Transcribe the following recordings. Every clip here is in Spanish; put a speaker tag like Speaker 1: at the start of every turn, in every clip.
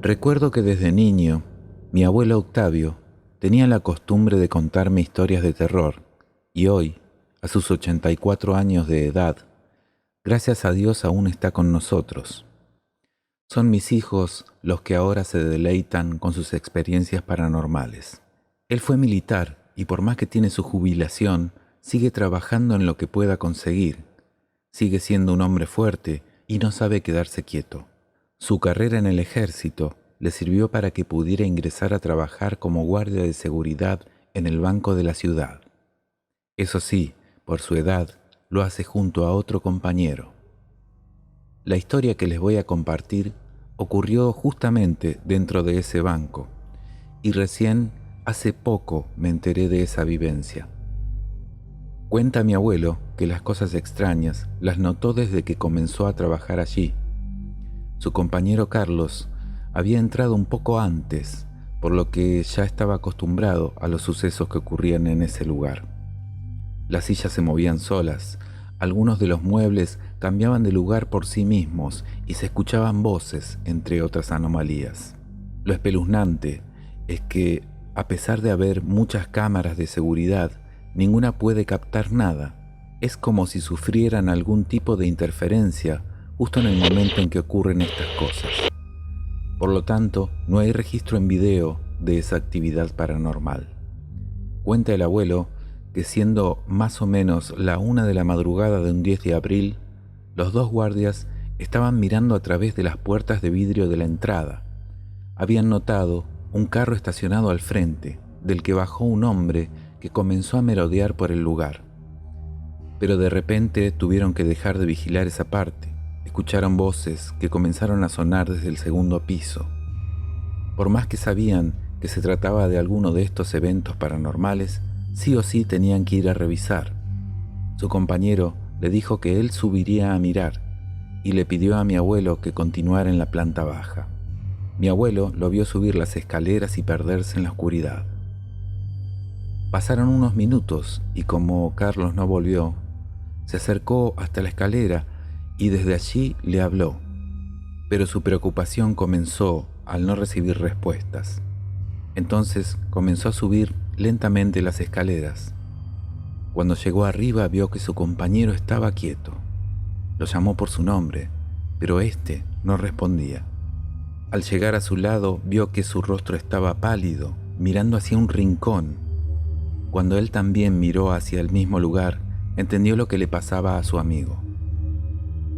Speaker 1: Recuerdo que desde niño, mi abuelo Octavio tenía la costumbre de contarme historias de terror y hoy, a sus 84 años de edad, gracias a Dios aún está con nosotros. Son mis hijos los que ahora se deleitan con sus experiencias paranormales. Él fue militar y por más que tiene su jubilación, sigue trabajando en lo que pueda conseguir. Sigue siendo un hombre fuerte y no sabe quedarse quieto. Su carrera en el ejército le sirvió para que pudiera ingresar a trabajar como guardia de seguridad en el banco de la ciudad. Eso sí, por su edad, lo hace junto a otro compañero. La historia que les voy a compartir ocurrió justamente dentro de ese banco y recién hace poco me enteré de esa vivencia. Cuenta mi abuelo que las cosas extrañas las notó desde que comenzó a trabajar allí. Su compañero Carlos había entrado un poco antes, por lo que ya estaba acostumbrado a los sucesos que ocurrían en ese lugar. Las sillas se movían solas, algunos de los muebles cambiaban de lugar por sí mismos y se escuchaban voces, entre otras anomalías. Lo espeluznante es que, a pesar de haber muchas cámaras de seguridad, ninguna puede captar nada. Es como si sufrieran algún tipo de interferencia justo en el momento en que ocurren estas cosas. Por lo tanto, no hay registro en video de esa actividad paranormal. Cuenta el abuelo que siendo más o menos la 1 de la madrugada de un 10 de abril, los dos guardias estaban mirando a través de las puertas de vidrio de la entrada. Habían notado un carro estacionado al frente, del que bajó un hombre que comenzó a merodear por el lugar. Pero de repente tuvieron que dejar de vigilar esa parte. Escucharon voces que comenzaron a sonar desde el segundo piso. Por más que sabían que se trataba de alguno de estos eventos paranormales, sí o sí tenían que ir a revisar. Su compañero le dijo que él subiría a mirar y le pidió a mi abuelo que continuara en la planta baja. Mi abuelo lo vio subir las escaleras y perderse en la oscuridad. Pasaron unos minutos y como Carlos no volvió, se acercó hasta la escalera y desde allí le habló, pero su preocupación comenzó al no recibir respuestas. Entonces comenzó a subir lentamente las escaleras. Cuando llegó arriba vio que su compañero estaba quieto. Lo llamó por su nombre, pero éste no respondía. Al llegar a su lado vio que su rostro estaba pálido, mirando hacia un rincón. Cuando él también miró hacia el mismo lugar, entendió lo que le pasaba a su amigo.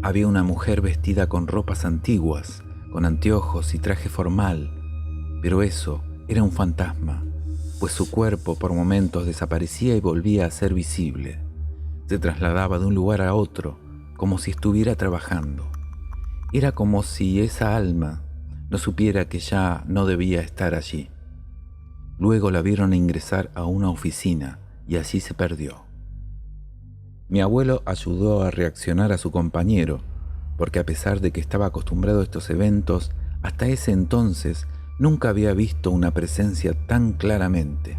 Speaker 1: Había una mujer vestida con ropas antiguas, con anteojos y traje formal, pero eso era un fantasma, pues su cuerpo por momentos desaparecía y volvía a ser visible. Se trasladaba de un lugar a otro, como si estuviera trabajando. Era como si esa alma no supiera que ya no debía estar allí. Luego la vieron ingresar a una oficina y allí se perdió. Mi abuelo ayudó a reaccionar a su compañero, porque a pesar de que estaba acostumbrado a estos eventos, hasta ese entonces nunca había visto una presencia tan claramente.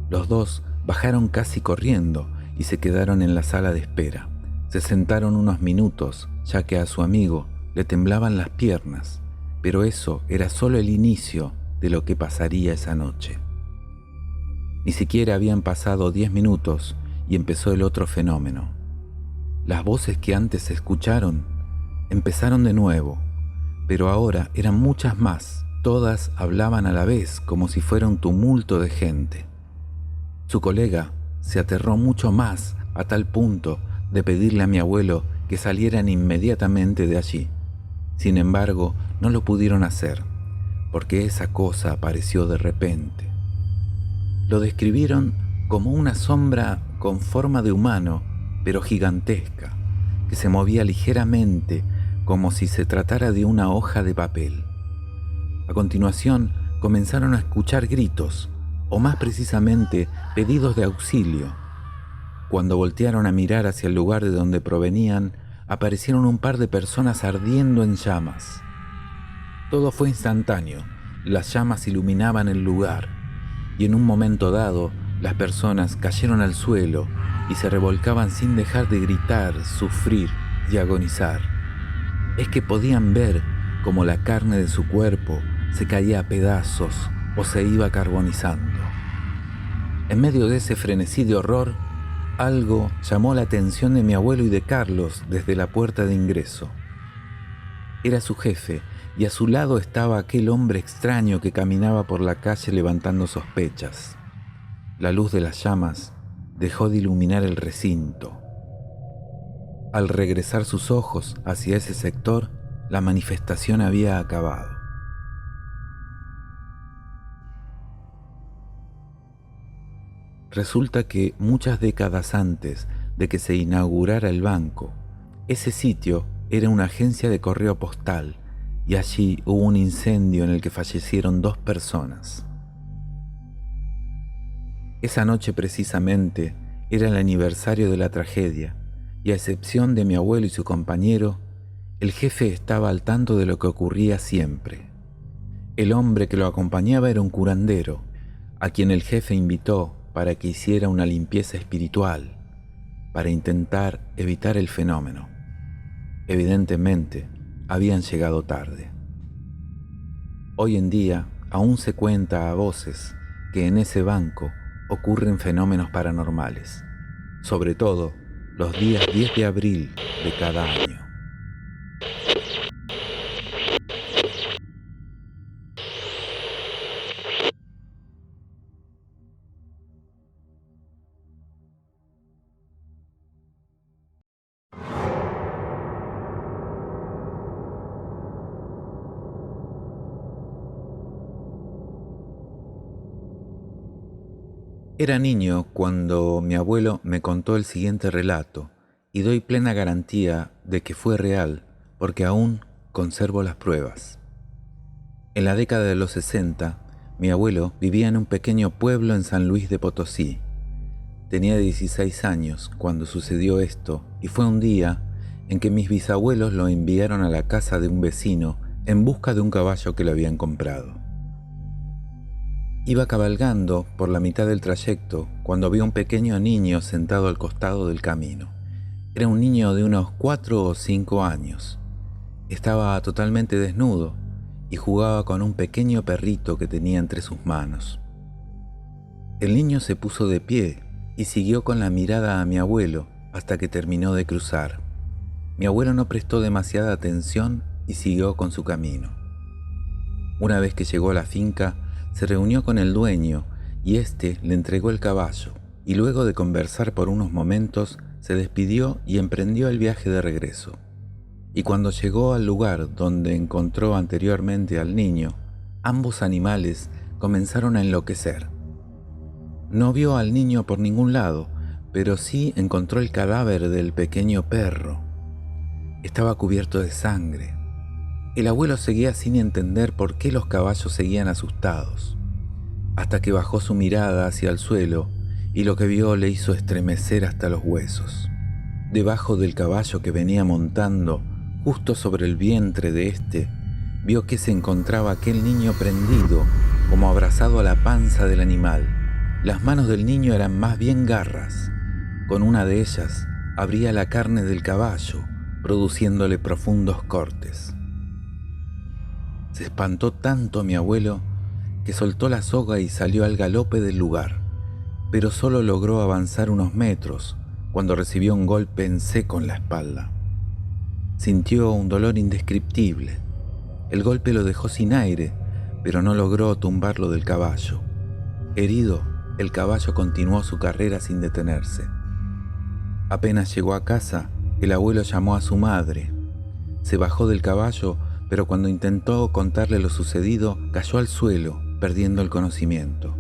Speaker 1: Los dos bajaron casi corriendo y se quedaron en la sala de espera. Se sentaron unos minutos, ya que a su amigo le temblaban las piernas, pero eso era solo el inicio de lo que pasaría esa noche. Ni siquiera habían pasado 10 minutos y empezó el otro fenómeno. Las voces que antes se escucharon empezaron de nuevo, pero ahora eran muchas más. Todas hablaban a la vez como si fuera un tumulto de gente. Su colega se aterró mucho más a tal punto de pedirle a mi abuelo que salieran inmediatamente de allí. Sin embargo, no lo pudieron hacer, porque esa cosa apareció de repente. Lo describieron como una sombra con forma de humano, pero gigantesca, que se movía ligeramente como si se tratara de una hoja de papel. A continuación, comenzaron a escuchar gritos, o más precisamente, pedidos de auxilio. Cuando voltearon a mirar hacia el lugar de donde provenían, aparecieron un par de personas ardiendo en llamas. Todo fue instantáneo, las llamas iluminaban el lugar, y en un momento dado, las personas cayeron al suelo y se revolcaban sin dejar de gritar, sufrir y agonizar. Es que podían ver como la carne de su cuerpo se caía a pedazos o se iba carbonizando. En medio de ese frenesí de horror, algo llamó la atención de mi abuelo y de Carlos desde la puerta de ingreso. Era su jefe, y a su lado estaba aquel hombre extraño que caminaba por la calle levantando sospechas. La luz de las llamas dejó de iluminar el recinto. Al regresar sus ojos hacia ese sector, la manifestación había acabado. Resulta que muchas décadas antes de que se inaugurara el banco, ese sitio era una agencia de correo postal y allí hubo un incendio en el que fallecieron 2 personas. Esa noche precisamente era el aniversario de la tragedia y a excepción de mi abuelo y su compañero, el jefe estaba al tanto de lo que ocurría siempre. El hombre que lo acompañaba era un curandero, a quien el jefe invitó para que hiciera una limpieza espiritual, para intentar evitar el fenómeno. Evidentemente, habían llegado tarde. Hoy en día, aún se cuenta a voces que en ese banco ocurren fenómenos paranormales, sobre todo los días 10 de abril de cada año. Era niño cuando mi abuelo me contó el siguiente relato y doy plena garantía de que fue real porque aún conservo las pruebas. En la década de los 60, mi abuelo vivía en un pequeño pueblo en San Luis de Potosí. Tenía 16 años cuando sucedió esto y fue un día en que mis bisabuelos lo enviaron a la casa de un vecino en busca de un caballo que le habían comprado. Iba cabalgando por la mitad del trayecto cuando vio un pequeño niño sentado al costado del camino. Era un niño de unos 4 o 5 años. Estaba totalmente desnudo y jugaba con un pequeño perrito que tenía entre sus manos. El niño se puso de pie y siguió con la mirada a mi abuelo hasta que terminó de cruzar. Mi abuelo no prestó demasiada atención y siguió con su camino. Una vez que llegó a la finca, se reunió con el dueño y éste le entregó el caballo y luego de conversar por unos momentos se despidió y emprendió el viaje de regreso. Y cuando llegó al lugar donde encontró anteriormente al niño, ambos animales comenzaron a enloquecer. No vio al niño por ningún lado, pero sí encontró el cadáver del pequeño perro. Estaba cubierto de sangre. El abuelo seguía sin entender por qué los caballos seguían asustados, hasta que bajó su mirada hacia el suelo y lo que vio le hizo estremecer hasta los huesos. Debajo del caballo que venía montando, justo sobre el vientre de éste, vio que se encontraba aquel niño prendido, como abrazado a la panza del animal. Las manos del niño eran más bien garras. Con una de ellas abría la carne del caballo, produciéndole profundos cortes. Se espantó tanto mi abuelo que soltó la soga y salió al galope del lugar, pero solo logró avanzar unos metros cuando recibió un golpe en seco en la espalda. Sintió un dolor indescriptible. El golpe lo dejó sin aire, pero no logró tumbarlo del caballo. Herido, el caballo continuó su carrera sin detenerse. Apenas llegó a casa, el abuelo llamó a su madre. Se bajó del caballo, pero cuando intentó contarle lo sucedido, cayó al suelo, perdiendo el conocimiento.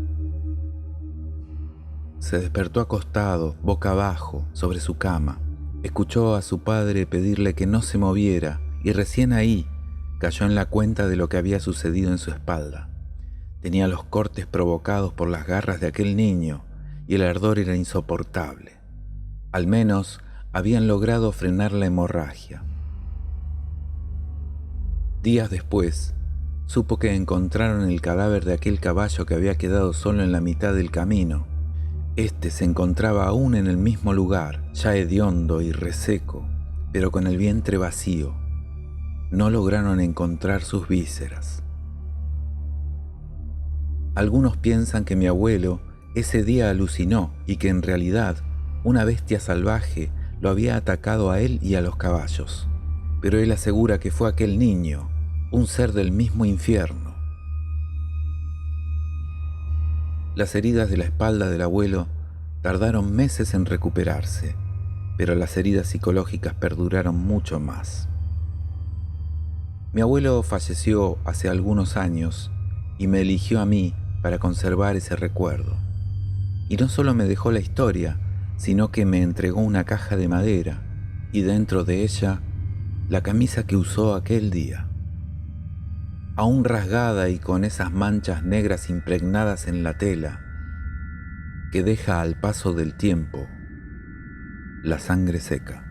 Speaker 1: Se despertó acostado, boca abajo, sobre su cama. Escuchó a su padre pedirle que no se moviera y recién ahí cayó en la cuenta de lo que había sucedido en su espalda. Tenía los cortes provocados por las garras de aquel niño y el ardor era insoportable. Al menos habían logrado frenar la hemorragia. Días después, supo que encontraron el cadáver de aquel caballo que había quedado solo en la mitad del camino. Este se encontraba aún en el mismo lugar, ya hediondo y reseco, pero con el vientre vacío. no lograron encontrar sus vísceras. Algunos piensan que mi abuelo ese día alucinó y que en realidad una bestia salvaje lo había atacado a él y a los caballos, pero él asegura que fue aquel niño, un ser del mismo infierno. Las heridas de la espalda del abuelo tardaron meses en recuperarse, pero las heridas psicológicas perduraron mucho más. Mi abuelo falleció hace algunos años y me eligió a mí para conservar ese recuerdo. Y no solo me dejó la historia, sino que me entregó una caja de madera y dentro de ella la camisa que usó aquel día. Aún rasgada y con esas manchas negras impregnadas en la tela que deja al paso del tiempo la sangre seca.